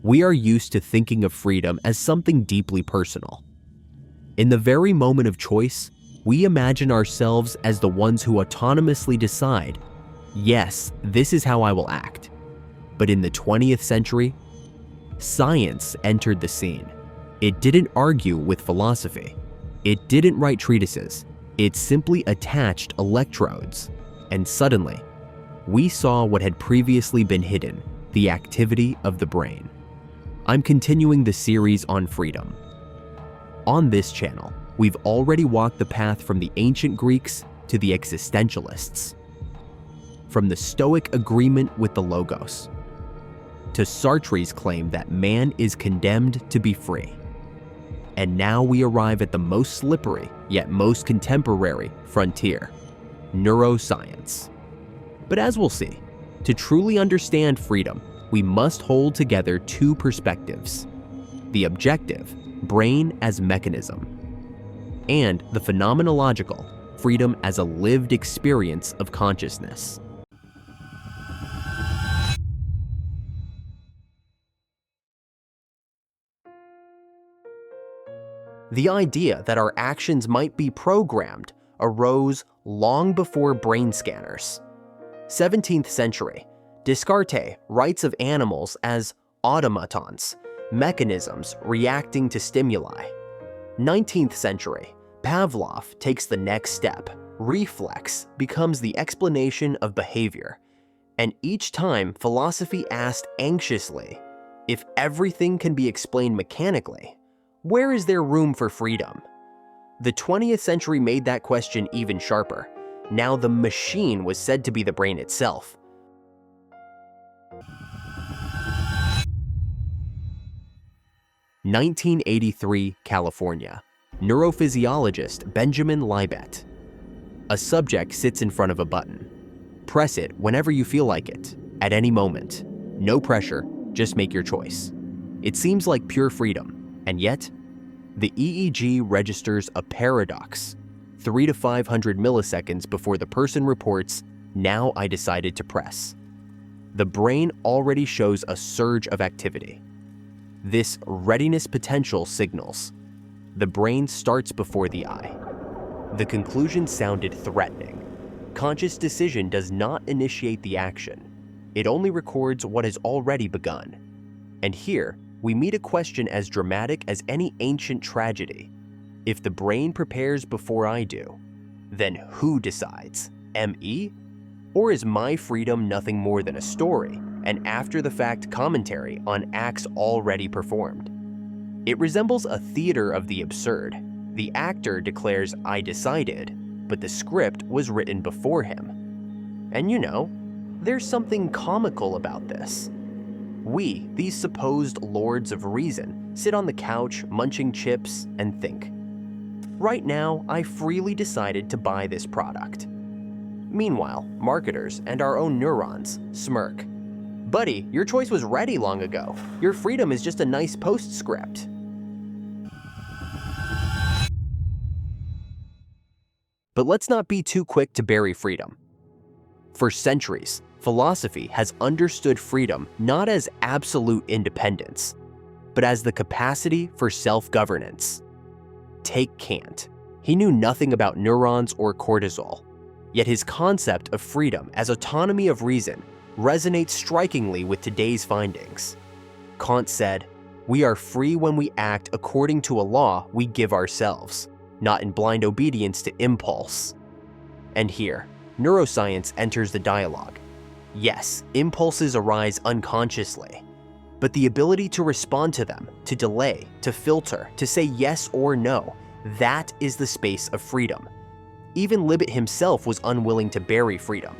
We are used to thinking of freedom as something deeply personal. In the very moment of choice, we imagine ourselves as the ones who autonomously decide, yes, this is how I will act. But in the 20th century, science entered the scene. It didn't argue with philosophy. It didn't write treatises. It simply attached electrodes. And suddenly, we saw what had previously been hidden, the activity of the brain. I'm continuing the series on freedom. On this channel, we've already walked the path from the ancient Greeks to the existentialists, from the Stoic agreement with the Logos, to Sartre's claim that man is condemned to be free. And now we arrive at the most slippery, yet most contemporary frontier, neuroscience. But as we'll see, to truly understand freedom, we must hold together two perspectives: the objective, brain as mechanism, and the phenomenological, freedom as a lived experience of consciousness. The idea that our actions might be programmed arose long before brain scanners. 17th century, Descartes writes of animals as automatons, mechanisms reacting to stimuli. 19th century, Pavlov takes the next step. Reflex becomes the explanation of behavior. And each time, philosophy asked anxiously, if everything can be explained mechanically, where is there room for freedom? The 20th century made that question even sharper. Now the machine was said to be the brain itself. (1983) California. Neurophysiologist Benjamin Libet. A subject sits in front of a button. Press it whenever you feel like it, at any moment. No pressure, just make your choice. It seems like pure freedom. And yet, the EEG registers a paradox 300 to 500 milliseconds before the person reports, "Now I decided to press." The brain already shows a surge of activity. This readiness potential signals. The brain starts before the eye. The conclusion sounded threatening. Conscious decision does not initiate the action. It only records what has already begun. And here, we meet a question as dramatic as any ancient tragedy. If the brain prepares before I do, then who decides? ME? Or is my freedom nothing more than a story, an after-the-fact commentary on acts already performed? It resembles a theater of the absurd. The actor declares, "I decided," but the script was written before him. And you know, there's something comical about this. We, these supposed lords of reason, sit on the couch munching chips and think, right now, I freely decided to buy this product. Meanwhile, marketers and our own neurons smirk. Buddy, your choice was ready long ago. Your freedom is just a nice postscript. But let's not be too quick to bury freedom. For centuries, philosophy has understood freedom not as absolute independence, but as the capacity for self-governance. Take Kant. He knew nothing about neurons or cortisol, yet his concept of freedom as autonomy of reason resonates strikingly with today's findings. Kant said, "We are free when we act according to a law we give ourselves, not in blind obedience to impulse." And here, neuroscience enters the dialogue. Yes, impulses arise unconsciously, but the ability to respond to them, to delay, to filter, to say yes or no, that is the space of freedom. Even Libet himself was unwilling to bury freedom.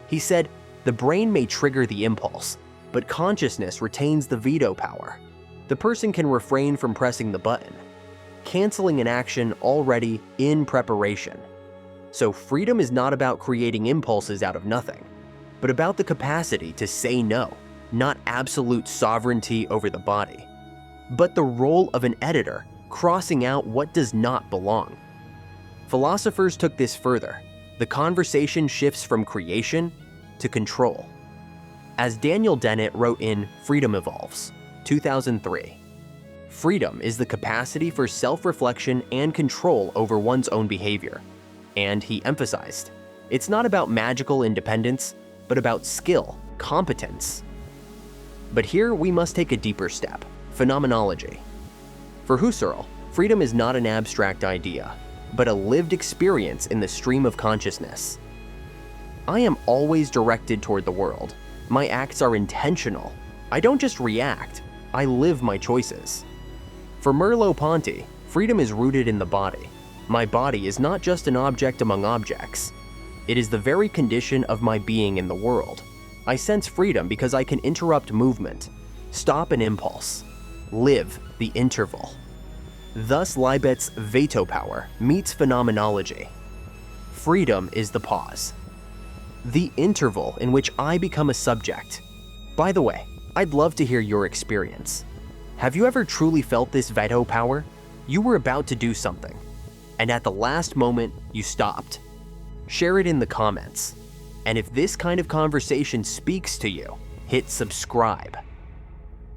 He said, the brain may trigger the impulse, but consciousness retains the veto power. The person can refrain from pressing the button, canceling an action already in preparation. So freedom is not about creating impulses out of nothing, but about the capacity to say no, not absolute sovereignty over the body, but the role of an editor, crossing out what does not belong. Philosophers took this further. The conversation shifts from creation to control. As Daniel Dennett wrote in Freedom Evolves, 2003. Freedom is the capacity for self-reflection and control over one's own behavior. And he emphasized, it's not about magical independence, but about skill, competence. But here we must take a deeper step, phenomenology. For Husserl, freedom is not an abstract idea, but a lived experience in the stream of consciousness. I am always directed toward the world. My acts are intentional. I don't just react, I live my choices. For Merleau-Ponty, freedom is rooted in the body. My body is not just an object among objects. It is the very condition of my being in the world. I sense freedom because I can interrupt movement, stop an impulse, live the interval. Thus, Libet's Veto power meets phenomenology. Freedom is the pause, the interval in which I become a subject. By the way, I'd love to hear your experience. Have you ever truly felt this Veto power? You were about to do something, and at the last moment, you stopped. Share it in the comments. And if this kind of conversation speaks to you, hit subscribe.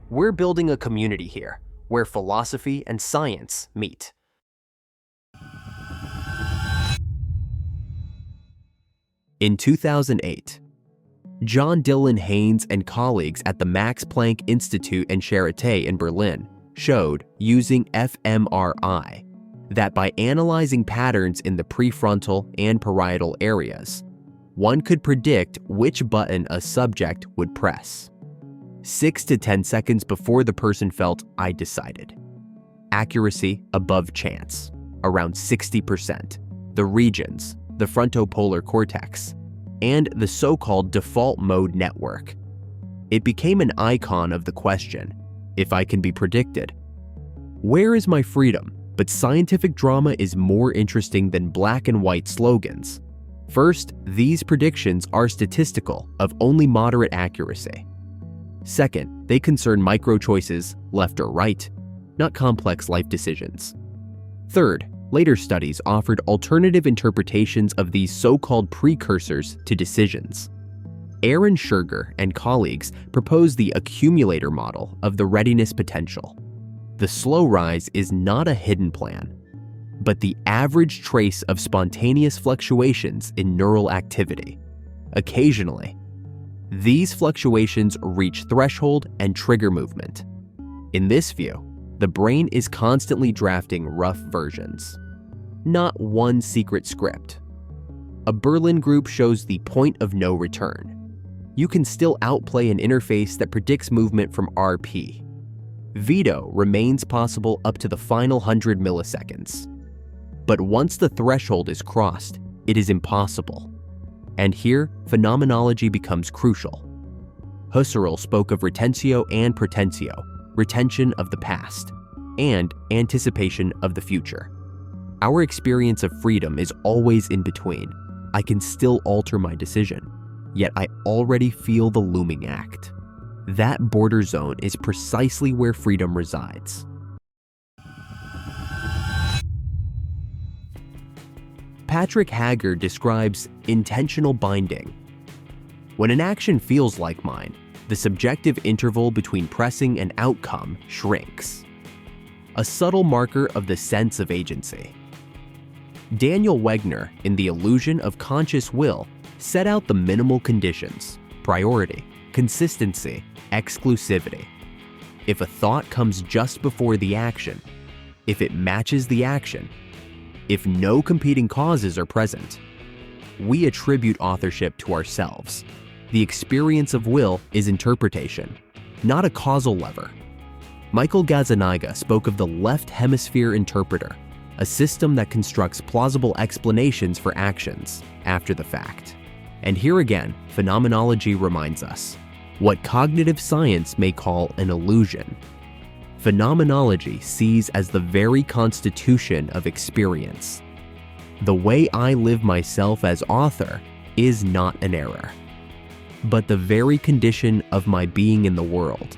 We're building a community here where philosophy and science meet. In 2008, John Dylan Haynes and colleagues at the Max Planck Institute and Charité in Berlin showed, using fMRI, that by analyzing patterns in the prefrontal and parietal areas, one could predict which button a subject would press 6 to 10 seconds before the person felt "I decided." Accuracy above chance, around 60%. The regions, the frontopolar cortex, and the so-called default mode network. It became an icon of the question, if I can be predicted. Where is my freedom? But scientific drama is more interesting than black and white slogans. First, these predictions are statistical, of only moderate accuracy. Second, they concern micro-choices, left or right, not complex life decisions. Third, later studies offered alternative interpretations of these so-called precursors to decisions. Aaron Scherger and colleagues proposed the accumulator model of the readiness potential. The slow rise is not a hidden plan, but the average trace of spontaneous fluctuations in neural activity. Occasionally, these fluctuations reach threshold and trigger movement. In this view, the brain is constantly drafting rough versions, not one secret script. A Berlin group shows the point of no return. You can still outplay an interface that predicts movement from RP. Veto remains possible up to the final 100 milliseconds. But once the threshold is crossed, it is impossible. And here, phenomenology becomes crucial. Husserl spoke of retentio and pretentio, retention of the past, and anticipation of the future. Our experience of freedom is always in between. I can still alter my decision, yet I already feel the looming act. That border zone is precisely where freedom resides. Patrick Hager describes intentional binding. When an action feels like mine, the subjective interval between pressing and outcome shrinks, a subtle marker of the sense of agency. Daniel Wegner, in The Illusion of Conscious Will, set out the minimal conditions: priority, consistency, exclusivity. If a thought comes just before the action, if it matches the action, if no competing causes are present, we attribute authorship to ourselves. The experience of will is interpretation, not a causal lever. Michael Gazzaniga spoke of the left hemisphere interpreter, a system that constructs plausible explanations for actions after the fact. And here again, phenomenology reminds us what cognitive science may call an illusion. Phenomenology sees as the very constitution of experience. The way I live myself as author is not an error, but the very condition of my being in the world.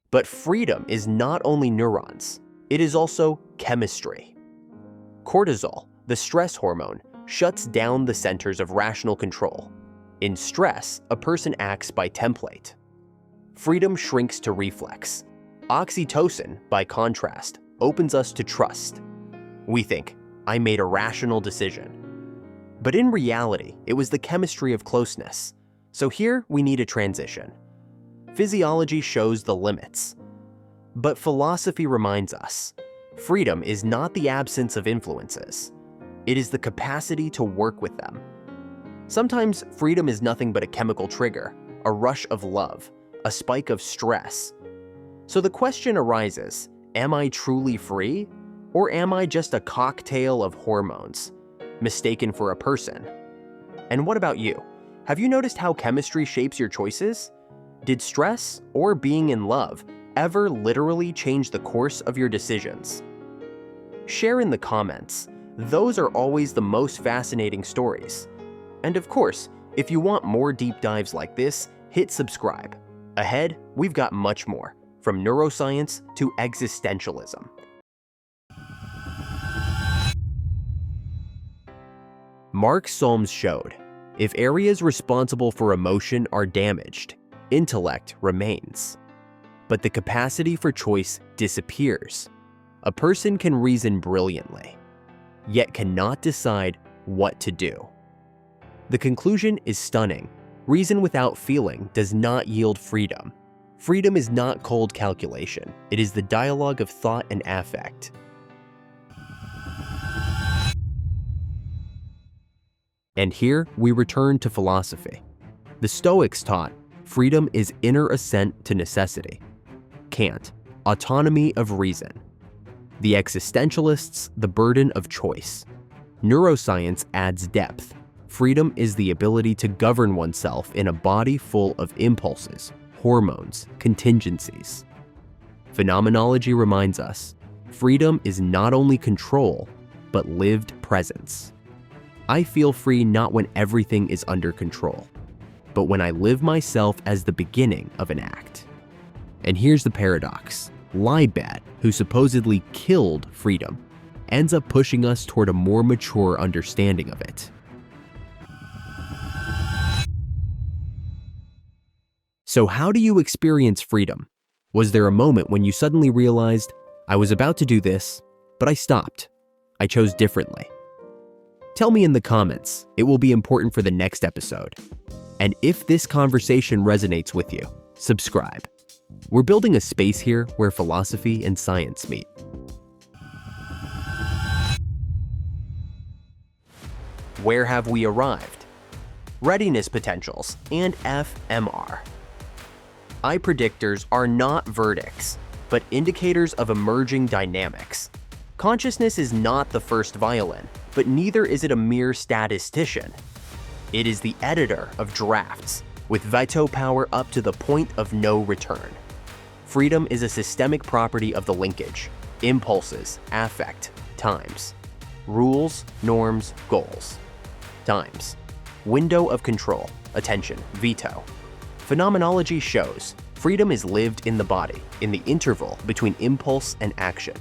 But freedom is not only neurons, it is also chemistry. Cortisol, the stress hormone, shuts down the centers of rational control. In stress, a person acts by template. Freedom shrinks to reflex. Oxytocin, by contrast, opens us to trust. We think, I made a rational decision. But in reality, it was the chemistry of closeness. So here we need a transition. Physiology shows the limits. But philosophy reminds us, freedom is not the absence of influences. It is the capacity to work with them. Sometimes freedom is nothing but a chemical trigger, a rush of love, a spike of stress. So the question arises, am I truly free? Or am I just a cocktail of hormones, mistaken for a person? And what about you? Have you noticed how chemistry shapes your choices? Did stress or being in love ever literally change the course of your decisions? Share in the comments. Those are always the most fascinating stories. And of course, if you want more deep dives like this, hit subscribe. Ahead, we've got much more, from neuroscience to existentialism. Mark Solms showed, if areas responsible for emotion are damaged, intellect remains. But the capacity for choice disappears. A person can reason brilliantly, yet cannot decide what to do. The conclusion is stunning. Reason without feeling does not yield freedom. Freedom is not cold calculation. It is the dialogue of thought and affect. And here we return to philosophy. The Stoics taught freedom is inner assent to necessity. Kant, autonomy of reason. The existentialists, the burden of choice. Neuroscience adds depth. Freedom is the ability to govern oneself in a body full of impulses, hormones, contingencies. Phenomenology reminds us, freedom is not only control, but lived presence. I feel free not when everything is under control, but when I live myself as the beginning of an act. And here's the paradox. Libet, who supposedly killed freedom, ends up pushing us toward a more mature understanding of it. So how do you experience freedom? Was there a moment when you suddenly realized, I was about to do this, but I stopped. I chose differently? Tell me in the comments. It will be important for the next episode. And if this conversation resonates with you, subscribe. We're building a space here where philosophy and science meet. Where have we arrived? Readiness potentials and FMR. I predictors are not verdicts, but indicators of emerging dynamics. Consciousness is not the first violin, but neither is it a mere statistician. It is the editor of drafts, with veto power up to the point of no return. Freedom is a systemic property of the linkage, impulses, affect, times. Rules, norms, goals. Times. Window of control, attention, veto. Phenomenology shows freedom is lived in the body, in the interval between impulse and action.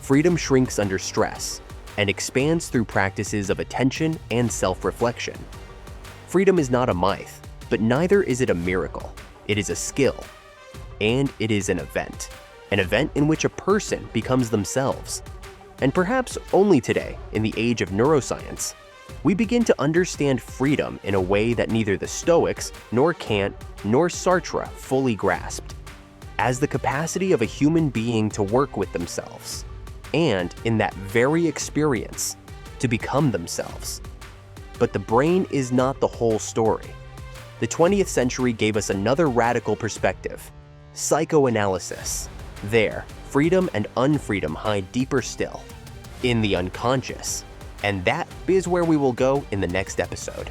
Freedom shrinks under stress and expands through practices of attention and self-reflection. Freedom is not a myth, but neither is it a miracle. It is a skill, and it is an event in which a person becomes themselves. And perhaps only today, in the age of neuroscience, we begin to understand freedom in a way that neither the Stoics, nor Kant, nor Sartre fully grasped, as the capacity of a human being to work with themselves, and in that very experience, to become themselves. But the brain is not the whole story. The 20th century gave us another radical perspective, psychoanalysis. There, freedom and unfreedom hide deeper still, in the unconscious. And that is where we will go in the next episode.